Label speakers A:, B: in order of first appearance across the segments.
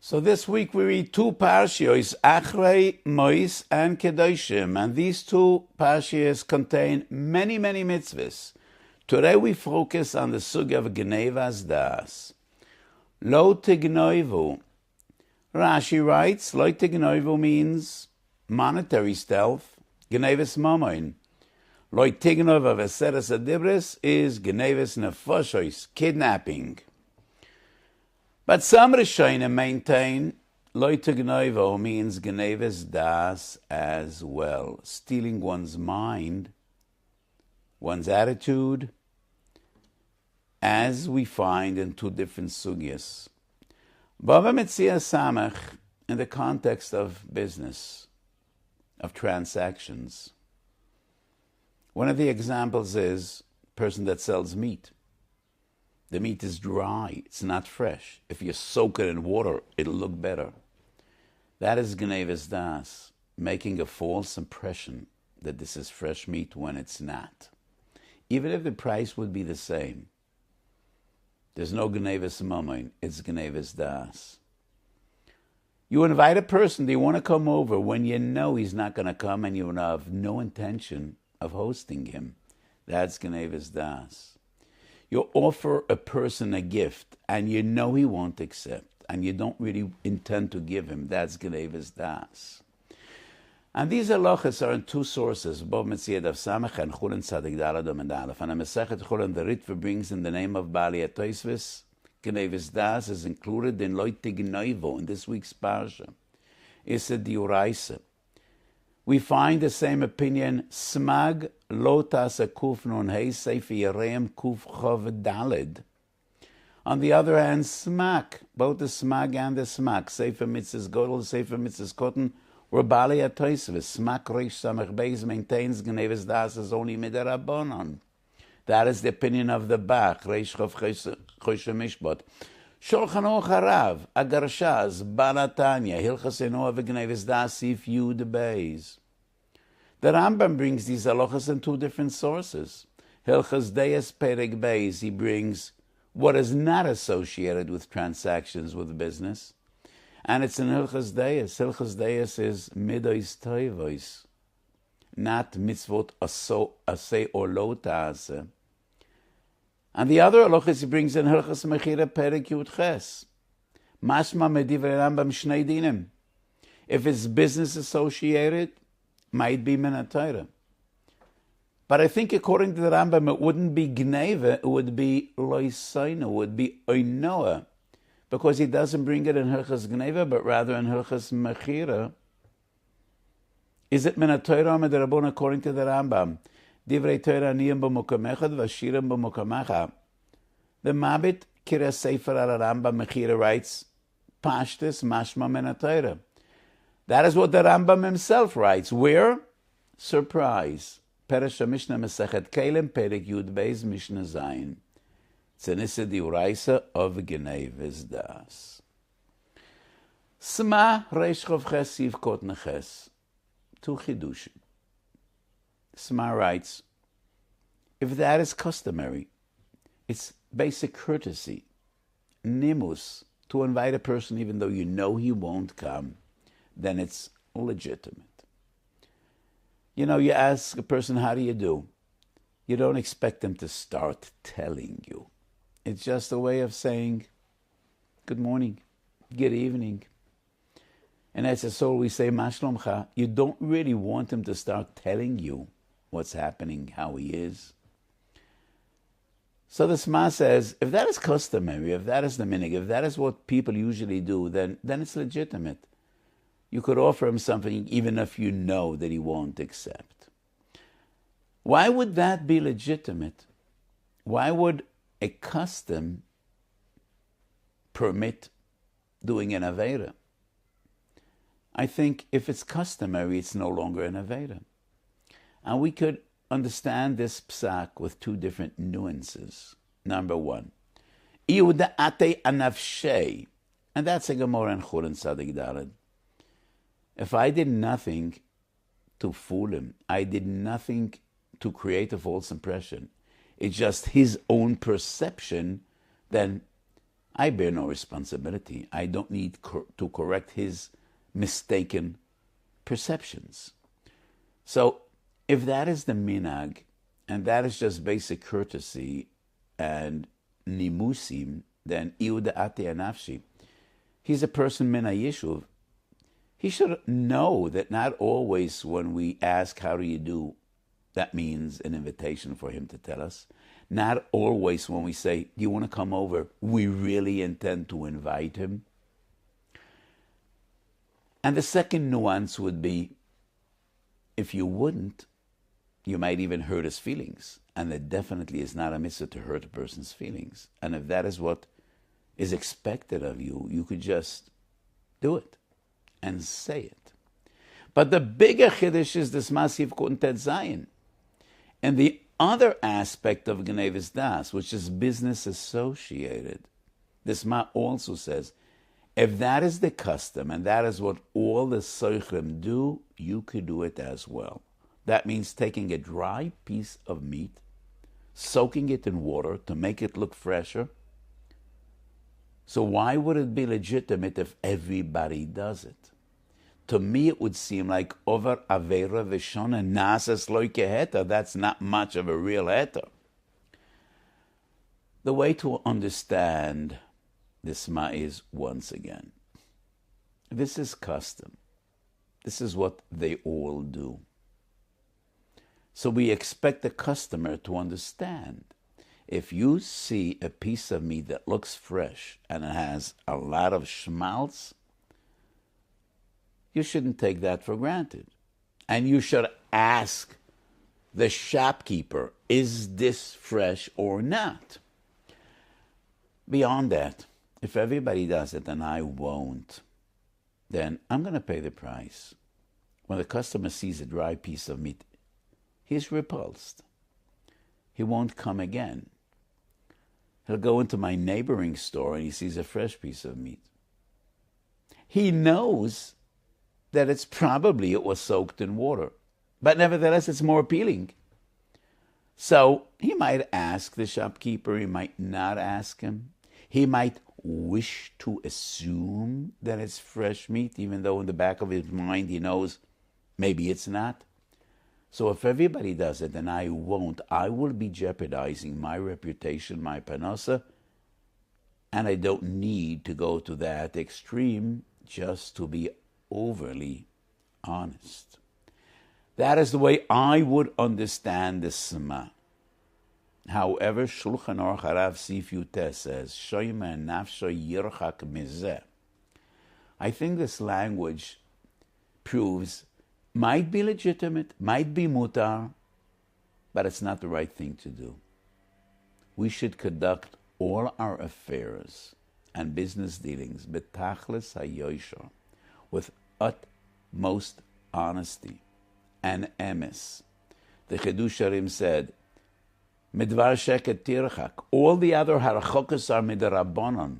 A: So this week we read two parshiyos, Achrei, Weiss, and Kedoshim, and these two parshiyos contain many, many mitzvahs. Today we focus on the sugya of Gneivat das. Lo tignoivu. Rashi writes, Lo tignoivu means monetary stealth, Gneivat mamoin. Lo tignoivu of aseres adibris is Gneivat nefoshois, kidnapping. But some Rishonim maintain Lo tignoivu means Gneivat das as well, stealing one's mind, one's attitude, as we find in two different sugyas. Bava Metzia Samach, in the context of business, of transactions. One of the examples is a person that sells meat. The meat is dry, it's not fresh. If you soak it in water, it'll look better. That is Gneivat das, making a false impression that this is fresh meat when it's not. Even if the price would be the same. There's no Gneivat mamoin, it's Gneivat das. You invite a person, they want to come over when you know he's not going to come and you have no intention of hosting him. That's Gneivat das. You offer a person a gift and you know he won't accept and you don't really intend to give him. That's Gneivat das. And these halachas are in two sources, Bava Metzia Daf Samach and Chulin Tzadik Daled Amud Aleph. And a Masechet Chulin, the Ritva brings in the name of Bali Atoisvis, Gneivat das is included in Lo tignoivu in this week's parsha. It's a diuraisa. We find the same opinion, Smag lo tasa kuf nun hey sefer Yereim kuf chov daled. On the other hand, Smak, both the Smag and the Smak, Sefer Mitzvahs Godel, Sefer Mitzvahs Kotten, were Bali Atoisvis. Smak Reish Samach Beis maintains Gneivat das is only midarabonon. That is the opinion of the Bach, Reish Chov Choshe Mishpat. Shulchan Aruch Harav, Agarshaz, Balatanya, Hilchas Enoah v'Gneivat das, Sif Yud Beis. The Rambam brings these halachas in two different sources. Hilchas Deis Perek Beis, he brings what is not associated with transactions with business. And it's in Hilchas Deis. Hilchas Deis is Midois Toivois, not mitzvot aseh or lo ta'aseh. And the other halachas he brings in Hilchas Mechira Perek Yud Ches. Mashma medivrei Rambam shnei dinim. If it's business associated, might be min haTorah. But I think according to the Rambam, it wouldn't be Gneiva, it would be loisaina, it would be oinoa, because he doesn't bring it in Hilchas Gneiva, but rather in Hilchas Mechira. Is it min haTorah or midrabon according to the Rambam? Divrei Torah niyam b'mokom echad v'shirim b'mokom achar. The Mabit Kira Sefer al Rambam Mechira writes, Pashtus mashma min haTorah. That is what the Rambam himself writes. Where? Surprise. Peresh Mishnah Mesechet Kelim Perek Yud Beis Mishnah Zayin. It's an Issa Diuraisa of Gneivat das. Sma Reish Chov Ches Siv Kot Neches. Two Chidushim. Sma writes, if that is customary, it's basic courtesy, nimus, to invite a person even though you know he won't come, then it's legitimate. You know, you ask a person, how do you do? You don't expect them to start telling you. It's just a way of saying, good morning, good evening. And as a soul, we say, Ma shlomcha. You don't really want them to start telling you what's happening, how he is. So the Sma says, if that is customary, if that is the minig, if that is what people usually do, then it's legitimate. You could offer him something even if you know that he won't accept. Why would that be legitimate? Why would a custom permit doing an Aveira? I think if it's customary, it's no longer an Aveira. And we could understand this psak with two different nuances. Number one, Iuda'ate anavshei, and that's a Gemara in Chulin Tzadik Daled. If I did nothing to fool him, I did nothing to create a false impression, it's just his own perception, then I bear no responsibility. I don't need to correct his mistaken perceptions. So if that is the minhag, and that is just basic courtesy and nimusim, then iu da'ati anafshi, he's a person min hayishuv. He should know that not always when we ask, how do you do, that means an invitation for him to tell us. Not always when we say, do you want to come over, we really intend to invite him. And the second nuance would be, if you wouldn't, you might even hurt his feelings. And it definitely is not a mitzvah to hurt a person's feelings. And if that is what is expected of you, you could just do it and say it. But the bigger chiddush is this Masiv Kuntet Zayin. And the other aspect of Gneivat Das, which is business associated, this Ma also says, if that is the custom and that is what all the soichrim do, you could do it as well. That means taking a dry piece of meat, soaking it in water to make it look fresher. So why would it be legitimate if everybody does it? To me, it would seem like over avera v'shona nasas loike heter. That's not much of a real heter. The way to understand this ma is, once again, this is custom. This is what they all do. So we expect the customer to understand. If you see a piece of meat that looks fresh and it has a lot of schmaltz, you shouldn't take that for granted. And you should ask the shopkeeper, is this fresh or not? Beyond that, if everybody does it and I won't, then I'm going to pay the price. When the customer sees a dry piece of meat, he's repulsed. He won't come again. He'll go into my neighboring store and he sees a fresh piece of meat. He knows that it was soaked in water. But nevertheless, it's more appealing. So he might ask the shopkeeper, he might not ask him. He might wish to assume that it's fresh meat, even though in the back of his mind he knows maybe it's not. So if everybody does it and I won't, I will be jeopardizing my reputation, my panasa, and I don't need to go to that extreme just to be overly honest. That is the way I would understand the Sema. However, Shulchan Aruch Harav Sif Yutes says, Shoyma nafsho yirchak mizeh. I think this language proves might be legitimate, might be mutar, but it's not the right thing to do. We should conduct all our affairs and business dealings betachlis hayoshar, with utmost honesty and emes. The Chidusharim said, Midvar sheket tirchak. All the other harachokas are midrabanan.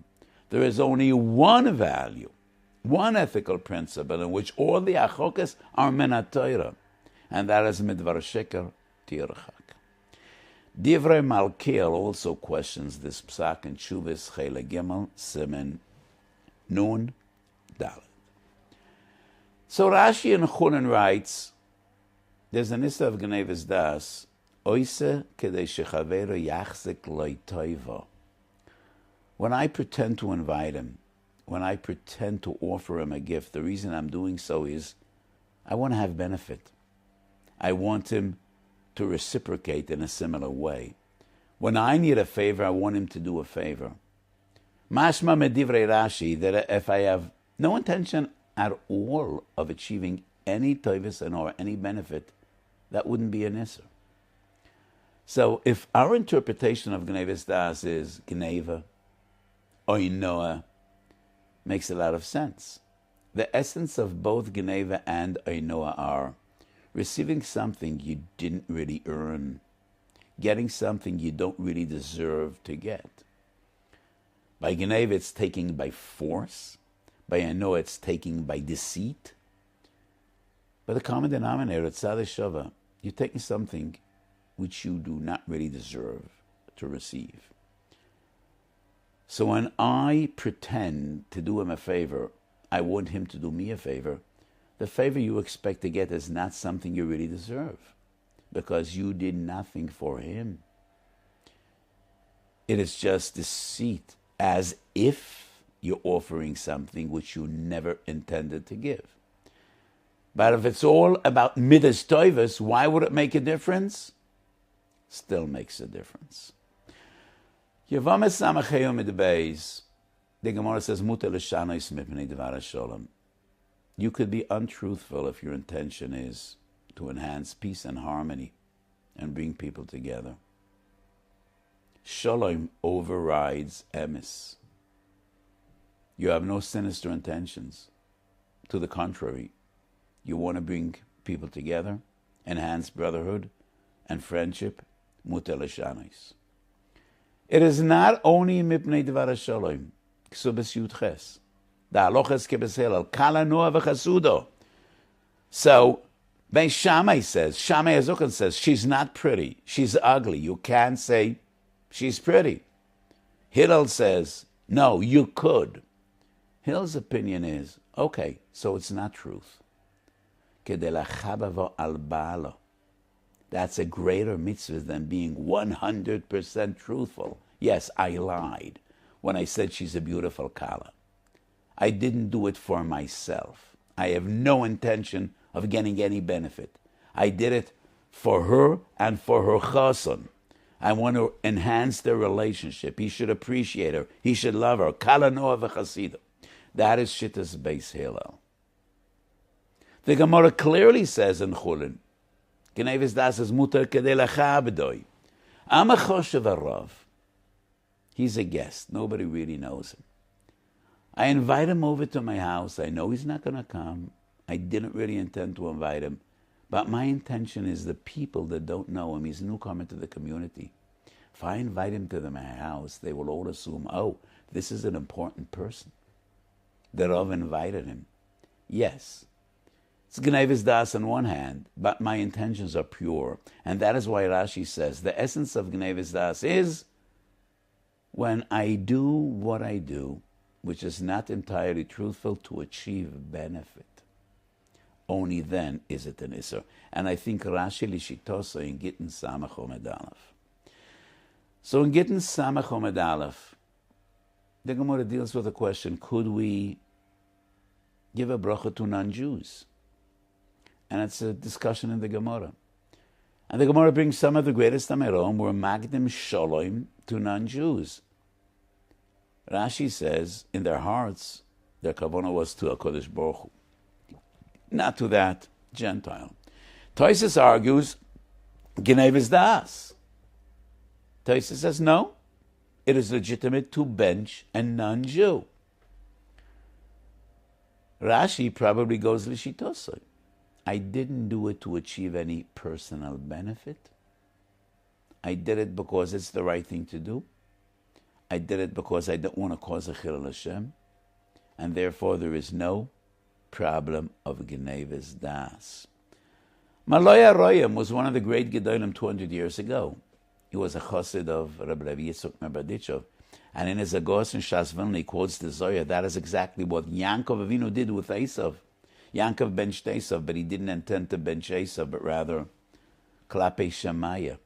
A: There is only one value, one ethical principle in which all the achokas are minatayra, and that is midvar sheker tirchak. Divrei Malkiel also questions this psak in Chuvas Chele Gimel Simen Nun Dalet. So Rashi in Chunin writes, there's an issa of Gneivat Das, Oise kedei shechaveru yachzik loy toivo. When I pretend to invite him, when I pretend to offer him a gift, the reason I'm doing so is I want to have benefit. I want him to reciprocate in a similar way. When I need a favor, I want him to do a favor. Mashma medivrei Rashi, that if I have no intention at all of achieving any toivus and or any benefit, that wouldn't be an issur. So if our interpretation of Gneivat Das is Gneva, Oinoa, makes a lot of sense. The essence of both Gneva and Oinoa are receiving something you didn't really earn, getting something you don't really deserve to get. By Gneva, it's taking by force. By Oinoa, it's taking by deceit. But the common denominator, Tzadeh Shava, you're taking something which you do not really deserve to receive. So when I pretend to do him a favor, I want him to do me a favor. The favor you expect to get is not something you really deserve, because you did nothing for him. It is just deceit, as if you're offering something which you never intended to give. But if it's all about midas toivus, why would it make a difference? Still makes a difference. Yevames samachayom midbeis. The Gemara says, "Mutar l'shanos mipnei dvar hasholem." You could be untruthful if your intention is to enhance peace and harmony and bring people together. Shalom overrides emes. You have no sinister intentions. To the contrary, you want to bring people together, enhance brotherhood and friendship. Mutar l'shanos. It is not only mipnei dvar hasholem. Ksubas yudches. Da aloches kebesel kala noa v'chasudo. So, Ben Shammai says, Shammai Azukan says, she's not pretty, she's ugly. You can't say she's pretty. Hillel says, no, you could. Hillel's opinion is, okay, so it's not truth. That's a greater mitzvah than being 100% truthful. Yes, I lied when I said she's a beautiful kala. I didn't do it for myself. I have no intention of getting any benefit. I did it for her and for her chasson. I want to enhance their relationship. He should appreciate her. He should love her. Kala noa v'chasida. That is Shittas Beis Hillel. The Gemara clearly says in Chulin, Gneivat das is mutar kedei lachabdoi. I'm a choshev arav. He's a guest. Nobody really knows him. I invite him over to my house. I know he's not going to come. I didn't really intend to invite him. But my intention is the people that don't know him. He's a newcomer to the community. If I invite him to my house, they will all assume, oh, this is an important person. The Rav invited him. Yes, it's Gneivat das on one hand, but my intentions are pure. And that is why Rashi says the essence of Gneivat das is when I do what I do, which is not entirely truthful, to achieve benefit. Only then is it an Isser. And I think Rashi Lishitosa in Gittin Samach Omed Aleph. So in Gittin Samach Omed Aleph, the Gemara deals with the question, could we give a bracha to non-Jews? And it's a discussion in the Gemara. And the Gemara brings some of the greatest Amerom were Magdim Shalom to non-Jews. Rashi says, in their hearts, their kavanah was to HaKadosh Baruch Hu, not to that Gentile. Tosfos argues, Gneivat das. Tosfos says, no, it is legitimate to bench a non-Jew. Rashi probably goes l'shitosai. I didn't do it to achieve any personal benefit. I did it because it's the right thing to do. I did it because I don't want to cause a chilul Hashem, and therefore there is no problem of Gneivat das. Maloya Royam was one of the great Gedolim 200 years ago. He was a chassid of Rabbi Yitzchak Merbadichov, and in his Agos and Shas Vilna he quotes the Zohar. That is exactly what Yankov Avinu did with Esav. Yankov benched Esav, but he didn't intend to bench Esav, but rather Klape Shemaya.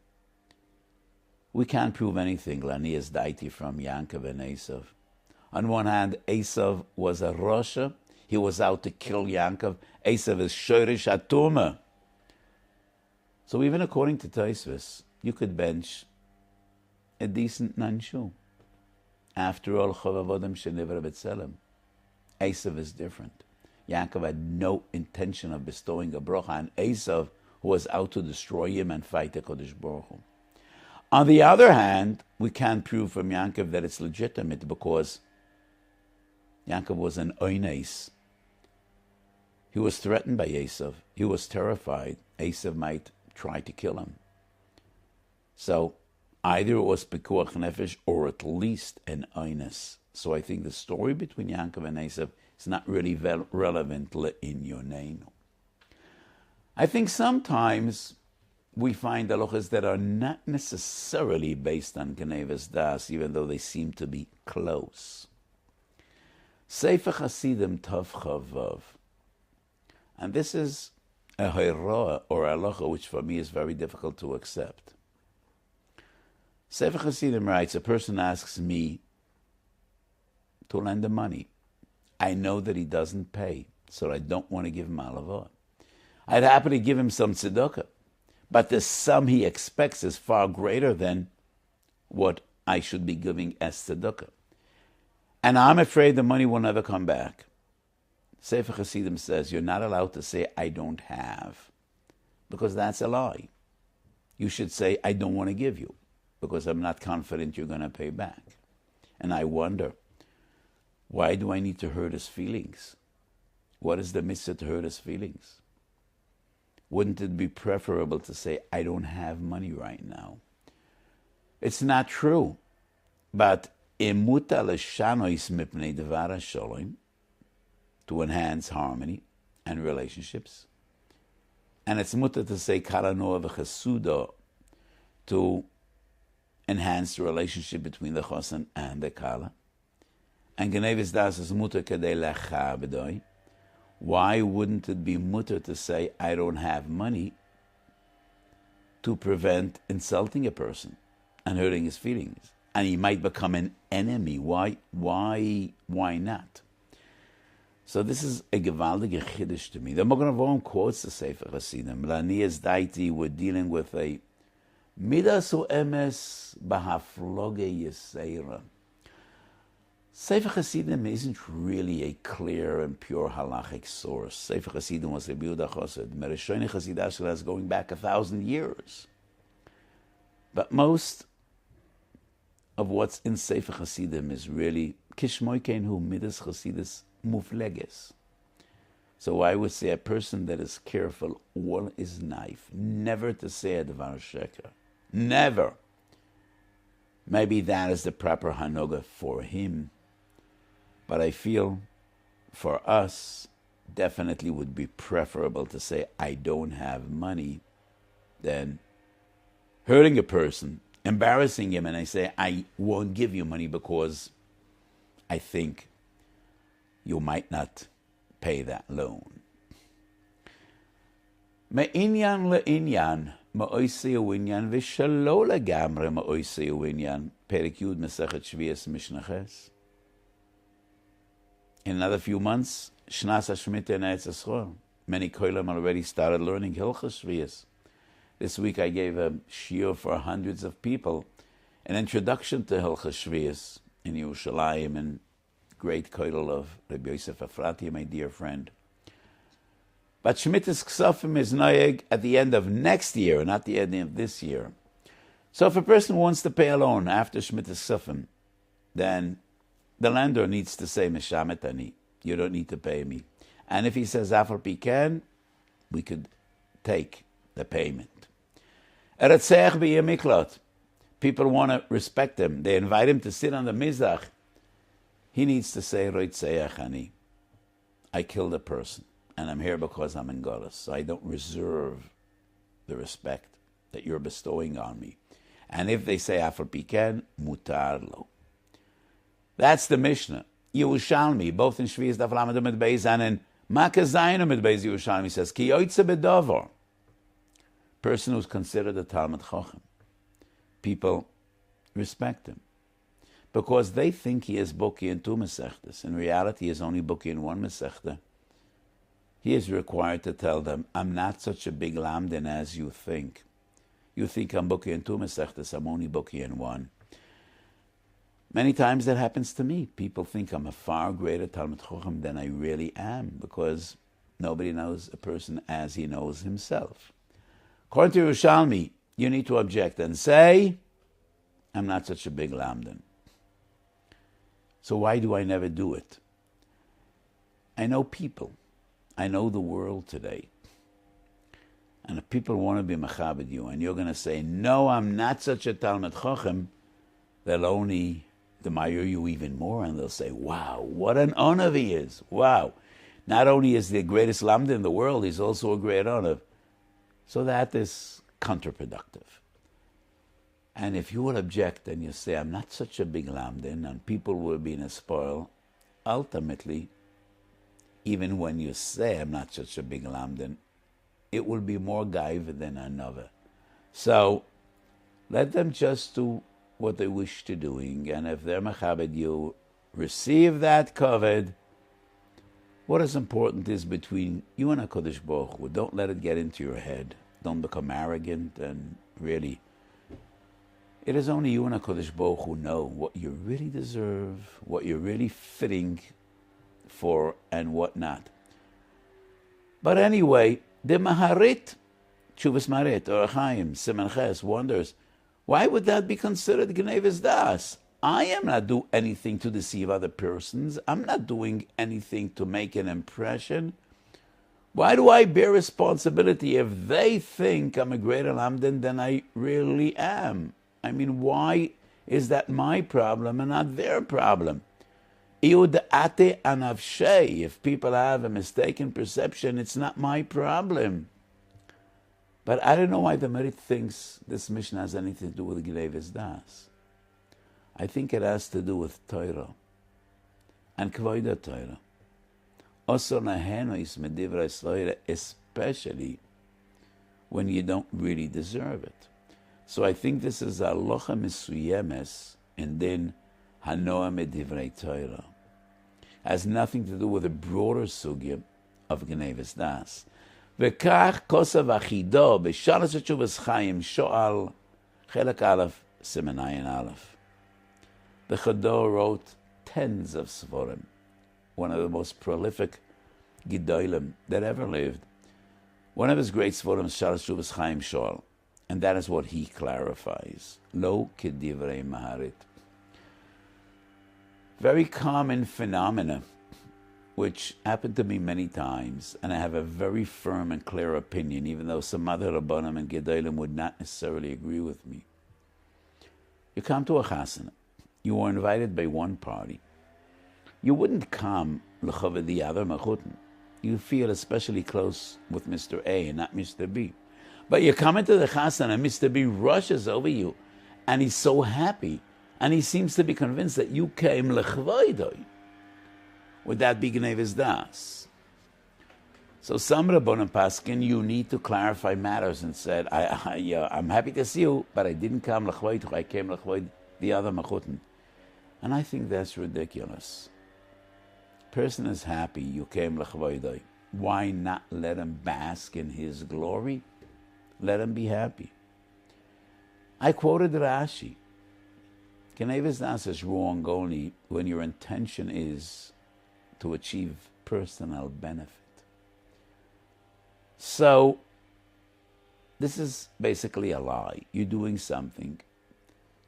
A: We can't prove anything, Lanias Daiti, from Yankov and Esav. On one hand, Esav was a Rosha. He was out to kill Yankov. Esav is Shoirish Atuma. So even according to Tosfos, you could bench a decent non-Jew. After all, Chavavodem Shenivra B'Tselem. Esav is different. Yaakov had no intention of bestowing a bracha on Esav, who was out to destroy him and fight the Kodesh Baruch Hu. On the other hand, we can't prove from Yaakov that it's legitimate because Yaakov was an oines. He was threatened by Esav. He was terrified Esav might try to kill him. So either it was pekuach nefesh or at least an oines. So I think the story between Yaakov and Esav is not really relevant in your name. I think sometimes we find halachas that are not necessarily based on Gneivat Das, even though they seem to be close. Sefer Hasidim Tav Chavav. And this is a hayra or halacha which for me is very difficult to accept. Sefer Hasidim writes, a person asks me to lend him money. I know that he doesn't pay, so I don't want to give him alavot. I'd happily give him some tzedakah, but the sum he expects is far greater than what I should be giving as tzedakah. And I'm afraid the money will never come back. Sefer Hasidim says you're not allowed to say, I don't have, because that's a lie. You should say, I don't want to give you, because I'm not confident you're going to pay back. And I wonder, why do I need to hurt his feelings? What is the mitzvah to hurt his feelings? Wouldn't it be preferable to say, I don't have money right now? It's not true, but imuta l'shanois mipnei devar hasholem, to enhance harmony and relationships. And it's muta to say karanoa v'chasuda, to enhance the relationship between the chosan and the kala. And Gneivat Das is muta kedei lechabdoi. Why wouldn't it be muta to say, I don't have money, to prevent insulting a person and hurting his feelings? And he might become an enemy. Why not? So this is a gewaldige chiddush to me. The Magen Avraham quotes the Sefer Hasidim. Lanias daiti, we're dealing with a midas u emes bahafloge yesera. Sefer Hasidim isn't really a clear and pure halachic source. Sefer Hasidim was a Yehuda Chassid. Mereshoni Chasidash is going back 1,000 years. But most of what's in Sefer Hasidim is really kishmoikein hu midas chasidus mufleges. So I would say a person that is careful all his life, never to say a devar sheker. Never. Maybe that is the proper hanoga for him. But I feel for us, definitely would be preferable to say, I don't have money, than hurting a person, embarrassing him, and I say, I won't give you money because I think you might not pay that loan. Me'inyan le'inyan, ma'oisei u'inyan, v'shalo legamre ma'oisei u'inyan, Perek Yud Mesechet Shvias Mishnah Ches. In another few months, Shnas HaShemitah in Eretz Yisrael. Many koilim already started learning Hilchos Shvias. This week I gave a shiur for hundreds of people, an introduction to Hilchos Shvias in Yerushalayim, and great koilel of Rabbi Yosef Efrati, my dear friend. But Shemitah's Ksafim is noyeg at the end of next year, not the end of this year. So if a person wants to pay a loan after Shemitah's Ksafim, then the lender needs to say, Meshamet ani, you don't need to pay me. And if he says, Afal Pikan, we could take the payment. Eretzeach b'yemiklot. People want to respect him. They invite him to sit on the mizrach. He needs to say, Roitzeach ani, I killed a person, and I'm here because I'm in Golos, so I don't reserve the respect that you're bestowing on me. And if they say, Afal Pikan, mutar lo. That's the Mishnah. Yerushalmi, both in Shvias Daf Lamed Amud Beis and in Makkah Zayin Amud Beis, Yerushalmi says, Ki yoitze bedavar. Person who's considered a Talmud Chacham. People respect him because they think he is Buki in two Masechtas. In reality, he is only Buki in one Masechta. He is required to tell them, I'm not such a big lamdin as you think. You think I'm Buki in two Masechtas, I'm only Buki in one. Many times that happens to me. People think I'm a far greater Talmud Chacham than I really am, because nobody knows a person as he knows himself. According to Yerushalmi, you need to object and say, I'm not such a big lamdan. So why do I never do it? I know people. I know the world today. And if people want to be machabed you, and you're going to say, no, I'm not such a Talmud Chacham, they'll only admire you even more, and they'll say, wow, what an honor he is. Wow. Not only is he the greatest lamda in the world, he's also a great honor. So that is counterproductive. And if you will object and you say, I'm not such a big lamdin, and people will be in a spoil, ultimately, even when you say I'm not such a big lamdin, it will be more gaiva than another. So let them just do what they wish to doing, and if they're mechabed you, receive that covered. What is important is between you and HaKadosh Baruch Hu. Don't let it get into your head. Don't become arrogant, and really, it is only you and HaKadosh Baruch Hu know what you really deserve, what you're really fitting for, and what not. But anyway, the Maharit, Chuvas Marit, or Chaim, Siman Ches, wonders, why would that be considered Gneivat Das? I am not doing anything to deceive other persons. I'm not doing anything to make an impression. Why do I bear responsibility if they think I'm a greater lamdan than I really am? I mean, why is that my problem and not their problem? If people have a mistaken perception, it's not my problem. But I don't know why the Merit thinks this mission has anything to do with Gneivat Das. I think it has to do with Torah and Kvoida Torah. Also, especially when you don't really deserve it. So I think this is Aloha Misuyemes and then Hanoah Medivrei Torah. Has nothing to do with a broader sugya of Gneivat Das. וכך כוסף אחידו בשלוש תשובות חיים שואל חלק א' סימן עין א'. The Chador wrote tens of Svarim, one of the most prolific Gedolim that ever lived. One of his great Svarim is Shalosh Teshuvos Chaim Shoal, and that is what he clarifies. Lo kedivrei Maharit. Very common phenomena, which happened to me many times, and I have a very firm and clear opinion, even though some other Rabbanim and Gedolim would not necessarily agree with me. You come to a chasana. You are invited by one party. You wouldn't come l'chaved the other machutin. You feel especially close with Mr. A and not Mr. B. But you come into the chasana and Mr. B rushes over you, and he's so happy, and he seems to be convinced that you came l'chvoidoi. Would that be Gneivat Das? So some Rabbanim Paskin, you need to clarify matters and said, I'm happy to see you, but I didn't come l'chvoid, I came l'chvoid the other machutin. And I think that's ridiculous. Person is happy you came l'chvoidai. Why not let him bask in his glory? Let him be happy. I quoted Rashi. Gneivat Das is wrong only when your intention is to achieve personal benefit. So, this is basically a lie. You're doing something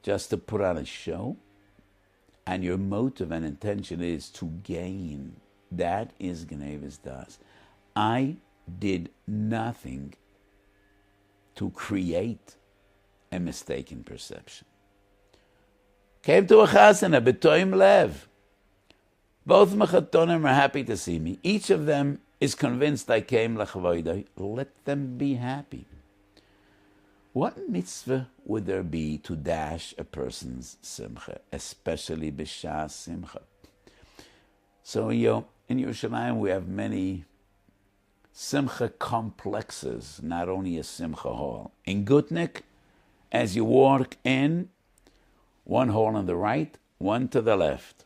A: just to put on a show, and your motive and intention is to gain. That is Gneivat Das. I did nothing to create a mistaken perception. Came to a chasana, b'toim lev. Both mechatonim are happy to see me. Each of them is convinced I came l'chavoidai. Let them be happy. What mitzvah would there be to dash a person's simcha, especially b'shas simcha? So in Yerushalayim we have many simcha complexes, not only a simcha hall. In Gutnik, as you walk in, one hall on the right, one to the left.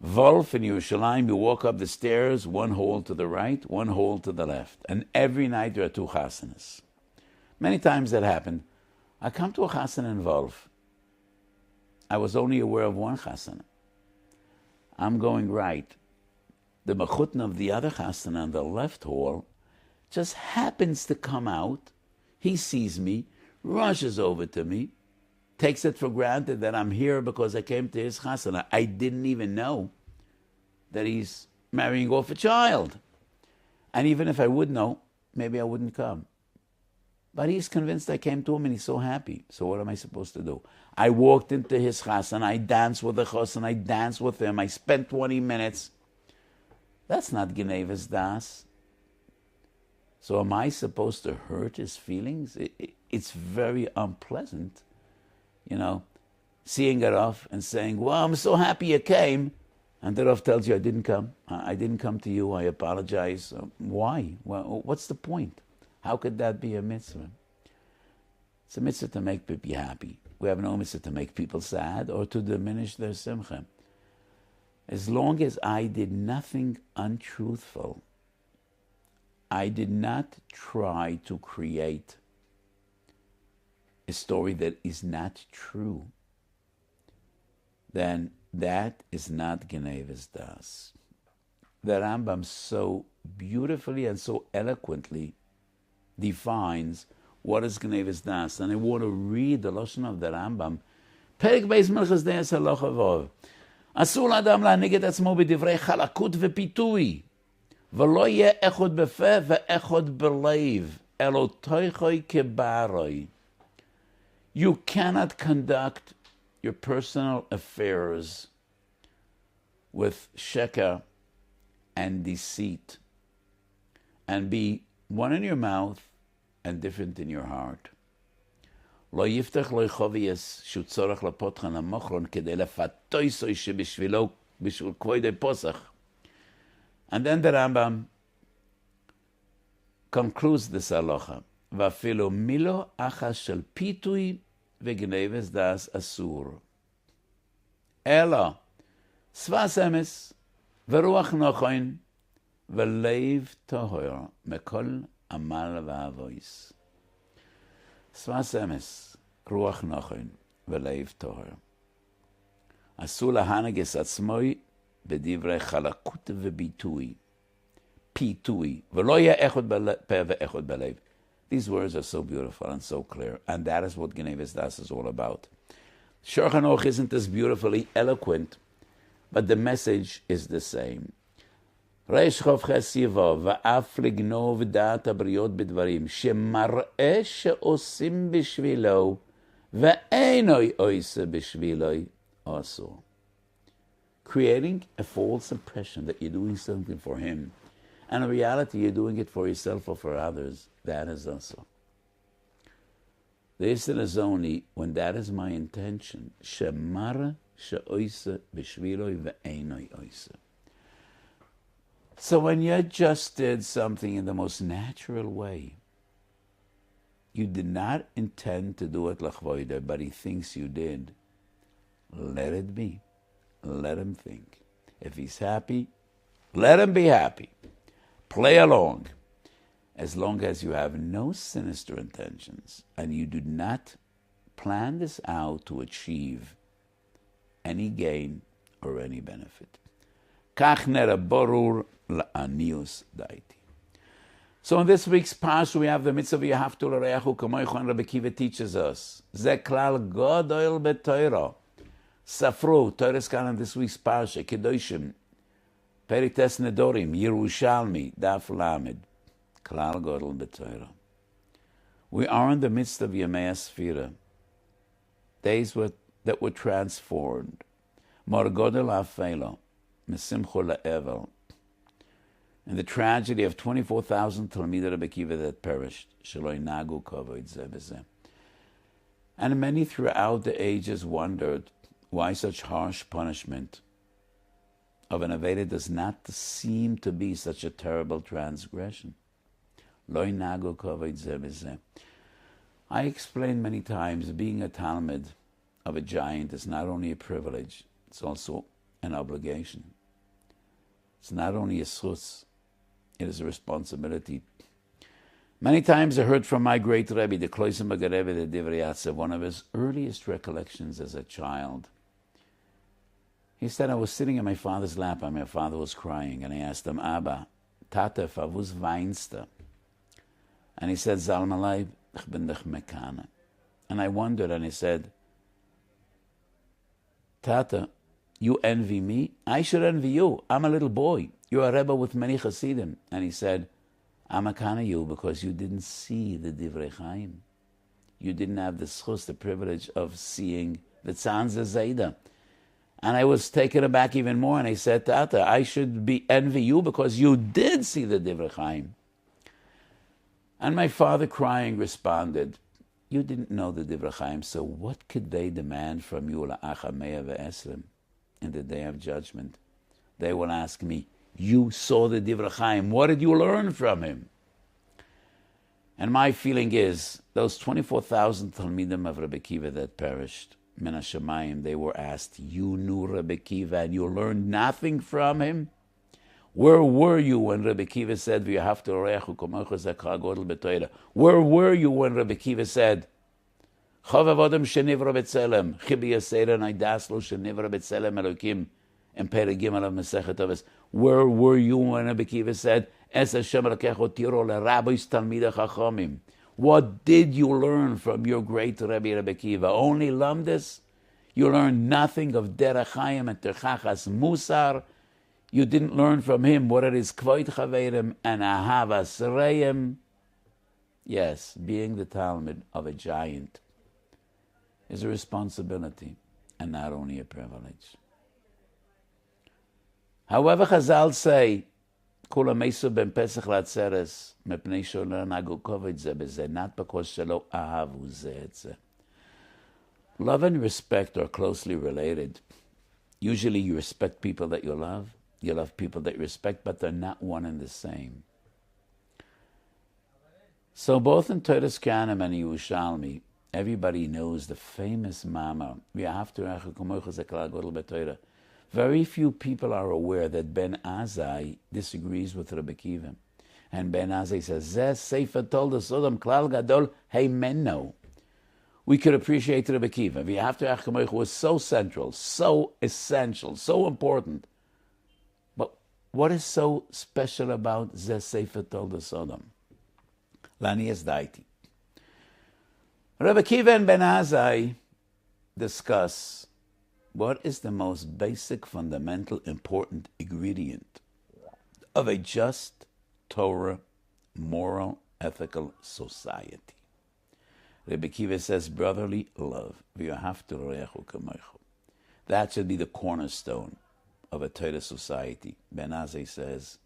A: Wolf in Yerushalayim, you walk up the stairs, one hall to the right, one hall to the left. And every night there are two chasanas. Many times that happened. I come to a chasana in Wolf. I was only aware of one chasana. I'm going right. The mechutin of the other chasana on the left hall just happens to come out. He sees me, rushes over to me, takes it for granted that I'm here because I came to his chasana. I didn't even know that he's marrying off a child. And even if I would know, maybe I wouldn't come. But he's convinced I came to him and he's so happy. So what am I supposed to do? I walked into his chasana, I danced with the chasana, I danced with him, I spent 20 minutes. That's not Gneivat Das. So am I supposed to hurt his feelings? It's very unpleasant, seeing it off and saying, well, I'm so happy you came. And the Rav tells you, I didn't come. I didn't come to you. I apologize. Why? Well, what's the point? How could that be a mitzvah? It's a mitzvah to make people happy. We have no mitzvah to make people sad or to diminish their simcha. As long as I did nothing untruthful, I did not try to create a story that is not true, then that is not Gneivat Das. The Rambam so beautifully and so eloquently defines what is Gneivat Das. And I want to read the Lashon of the Rambam. Perek Beis Melchus Deis Halacha Vov. אסור לאדם להנהיג את עצמו בדברי חלקות ופיתוי, ולא יהיה אחד בפה ואחד בלב, אלא תויכוי כבערוי. You cannot conduct your personal affairs with sheker and deceit, and be one in your mouth and different in your heart. לא יפתח לו חובייס שהוא צורך לפותחן המוחרון כדי לפתויסוי שבשבילו בשביל כבודי פוסח. And then the Rambam concludes this halacha. ואפילו מילו אחת של פיתוי וגנבת דעת אסור. אלא שפת אמס ורוח נכון ולב טהור מכל עמל ועבויס. שפת אמס, רוח נכון ולב טהור. אסור להנהיג את עצמו בדברי חלקות וביטוי, פיתוי, ולא יהיה אחד בפה ואחד בלב. These words are so beautiful and so clear, and that is what Gneivat Das is all about. Shulchan Aruch isn't as beautifully eloquent, but the message is the same. ריש חופכס יבוא, ואף לגנוב דעת הבריות בדברים, שמראה שעושים בשבילו, ואינו עושה בשבילו, אסור. Creating a false impression that you're doing something for him, and in reality you're doing it for yourself or for others, that is also. The Isra is only when that is my intention, shemara she'oisa b'shviloi ve'enoi oisa. So when you just did something in the most natural way, you did not intend to do it l'chvoida, but he thinks you did, let it be. Let him think. If he's happy, let him be happy. Play along. As long as you have no sinister intentions and you do not plan this out to achieve any gain or any benefit. Kach nera borur la'anius daiti. So in this week's parsha we have the mitzvah Yahavtu l'reachu kamoicho, and Rabbi Kiva teaches us ze klal godol b'Torah. Safru, Torah Skan in this week's parsha, Kedoshim, Perites Nedorim, Yerushalmi, Daf Lamed, Klal Godel B'Torah. We are in the midst of Yemei Sfira, days that were transformed. Mor Godel Afelo, Mesimcho La'evel, and the tragedy of 24,000 Talmidei Rabbi Kiva that perished, Sheloi Nagu Kavod Zeh B'Zeh. And many throughout the ages wondered, why such harsh punishment of an Aveda does not seem to be such a terrible transgression? Loi nagu kavod zeh b'zeh. I explained many times, being a Talmud of a giant is not only a privilege, it's also an obligation. It's not only a schus, it is a responsibility. Many times I heard from my great Rebbe, the Kloisim Rebbe, the Divrei Yatzev, one of his earliest recollections as a child. He said, I was sitting in my father's lap and my father was crying, and I asked him, Abba, Tata, favus weinst du? And he said, Zalma leib, ich bin dich mekane. And I wondered, and he said, Tata, you envy me? I should envy you. I'm a little boy. You're a Rebbe with many Hasidim. And he said, I'm mekane you because you didn't see the Divrei Chaim. You didn't have the schus, the privilege of seeing the Tzanz Zayda. And I was taken aback even more, and I said, Tata, I should envy you because you did see the Divrei Chaim. And my father, crying, responded, you didn't know the Divrei Chaim, so what could they demand from you la'achar mea ve'esrim in the day of judgment? They will ask me, you saw the Divrei Chaim, what did you learn from him? And my feeling is, those 24,000 Talmidim of Rebbe Kiva that perished, Min HaShamayim, they were asked, you knew Rebbe Kiva and you learned nothing from him? Where were you when Rebbe Kiva said, V'yahavta oreachu kamocha zakha godel b'toira? Where were you when Rebbe Kiva said, Chovav Adam shenivra b'tzelem, chibi yasera naidaslo shenivra b'tzelem elokim, and Perek Gimel of Masechet Avos? Where were you when Rebbe Kiva said, Es Hashem Elokecho tiro l'rabbis talmidei chachamim? What did you learn from your great Rebbe Kiva? Only lamdes? You learned nothing of Derech Chaim and Terchachas Musar. You didn't learn from him what it is Kvoid Chaverim and Ahavas Reim. Yes, being the Talmud of a giant is a responsibility and not only a privilege. However, Chazal say, Kula Mesu ben Pesach Latzeres, Mepnei Sholer Nagu Koved Ze Beze, not because Shelo Ahavu Ze Et Ze. Love and respect are closely related. Usually you respect people that you love people that you respect, but they're not one and the same. So both in Toras Kohanim and Yerushalmi, everybody knows the famous Mama, very few people are aware that Ben Azai disagrees with Rebbe Kiva. And Ben Azai says, Zeh Sefer Toldos Sodom Klal Gadol Heimeno. We could appreciate Rebbe Kiva. Was so central, so essential, so important. But what is so special about Zeh Sefer Toldos Sodom? Lani es daiti. Rebbe Kiva and Ben Azai discuss what is the most basic, fundamental, important ingredient of a just Torah, moral, ethical society. Rebbe Kiva says brotherly love. That should be the cornerstone of a Torah society. Ben Azai says,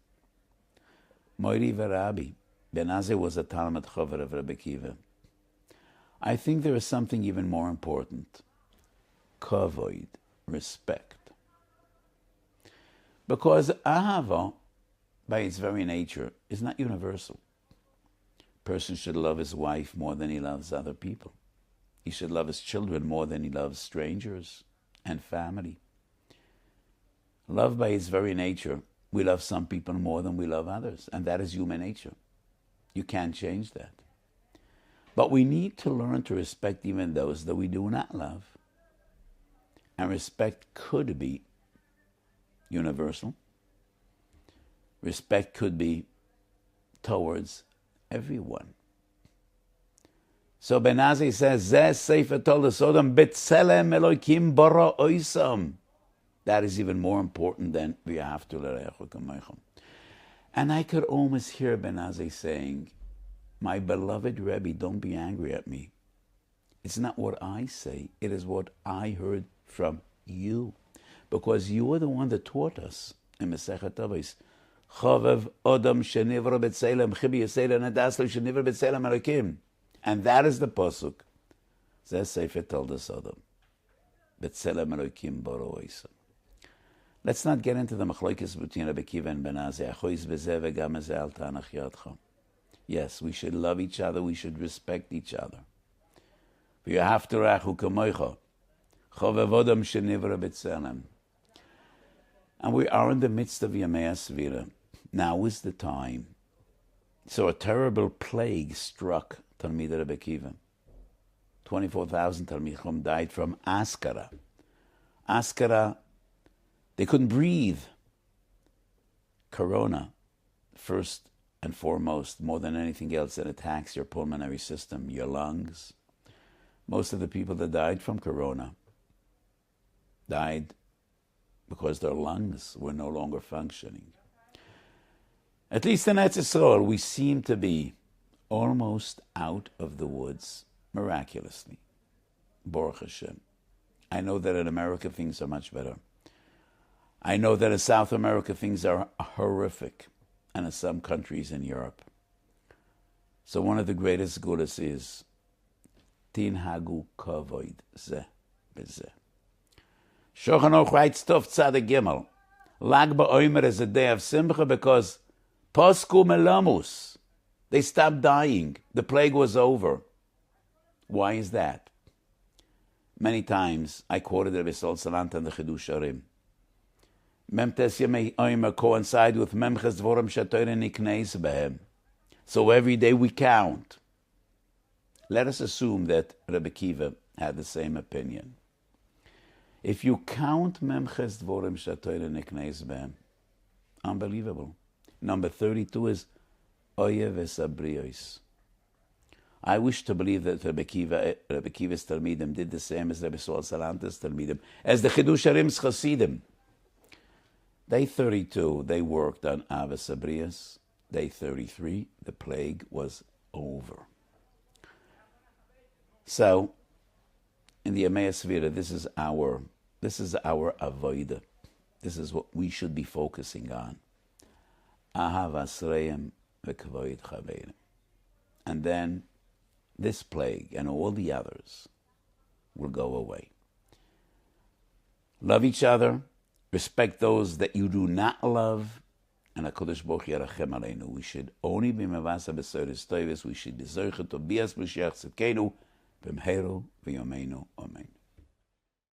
A: Moiri v'Rabbi. Ben Azai was a Talmud Chover of Rebbe Kiva. I think there is something even more important. Kavod, respect. Because Ahava, by its very nature, is not universal. A person should love his wife more than he loves other people. He should love his children more than he loves strangers and family. Love by its very nature, we love some people more than we love others, and that is human nature. You can't change that. But we need to learn to respect even those that we do not love. And respect could be universal. Respect could be towards everyone. So Ben Azai says, Zeh Sefer Toldos Sodom B'Tzelem Elokim Bara Oisam. That is even more important than V'yahavta l'reacha kamocha. And I could almost hear Ben Azai saying, my beloved Rebbe, don't be angry at me. It's not what I say, it is what I heard from you. Because you were the one that taught us in Masechet Avos. Chovav Adam shenivra b'tzelem, chibi yasera nadaslo shenivra b'tzelem elokim. And that is the pasuk. Zeh Sefer Toldos Sodom. B'tzelem elokim bara oisam. Let's not get into the machlokes between Rebbe Kiva and Ben Azai. Achois b'zeh v'gam ezeh al tanach yadcha. Yes, we should love each other, we should respect each other. V'yahavta l'reacha kamocha. Chovav Adam shenivra b'tzelem. And we are in the midst of Yamei Asvira. Now is the time. So a terrible plague struck Talmidei Rebbe Kiva. 24,000 Talmidim died from Askara. Askara, they couldn't breathe. Corona, first and foremost, more than anything else, it attacks your pulmonary system, your lungs. Most of the people that died from Corona died because their lungs were no longer functioning. At least in Eretz Yisrael, we seem to be almost out of the woods, miraculously. Baruch Hashem. I know that in America things are much better. I know that in South America things are horrific, and in some countries in Europe. So one of the greatest gulas is Tinhagu kavod ze beze. Shulchan Aruch writes Tov Tzaddik Gimel. Lag BaOmer is a day of simcha because Posku Melamus. They stopped dying. The plague was over. Why is that? Many times I quoted Rabbi Sol Salant and the Chidush Arim. Memtes Yemei Omer coincide with Memches Dvorim Shatoyre Nikneis Behem. So every day we count. Let us assume that Rabbi Kiva had the same opinion. If you count Memches Dvorim Shatoyre Nikneis Behem, unbelievable. Number 32 is Oyev Esabriyos. I wish to believe that Rabbi Kiva's Talmidim did the same as Rabbi Sol Salanta's Talmidim, as the Chidush Arim's Chasidim. Day 32, they worked on Avos Abriyos. Day 33, the plague was over. So, in the Yemei Svira, this is our avodah. This is what we should be focusing on. Ahavas reim v'kavod chaverim. And then this plague and all the others will go away. Love each other, respect those that you do not love, and HaKadosh Baruch Hu Yerachem Aleinu. We should only be mevasa b'soros toivos. We should be zocheh to bias Mashiach Tzidkenu b'mheru v'yomeinu. Amen.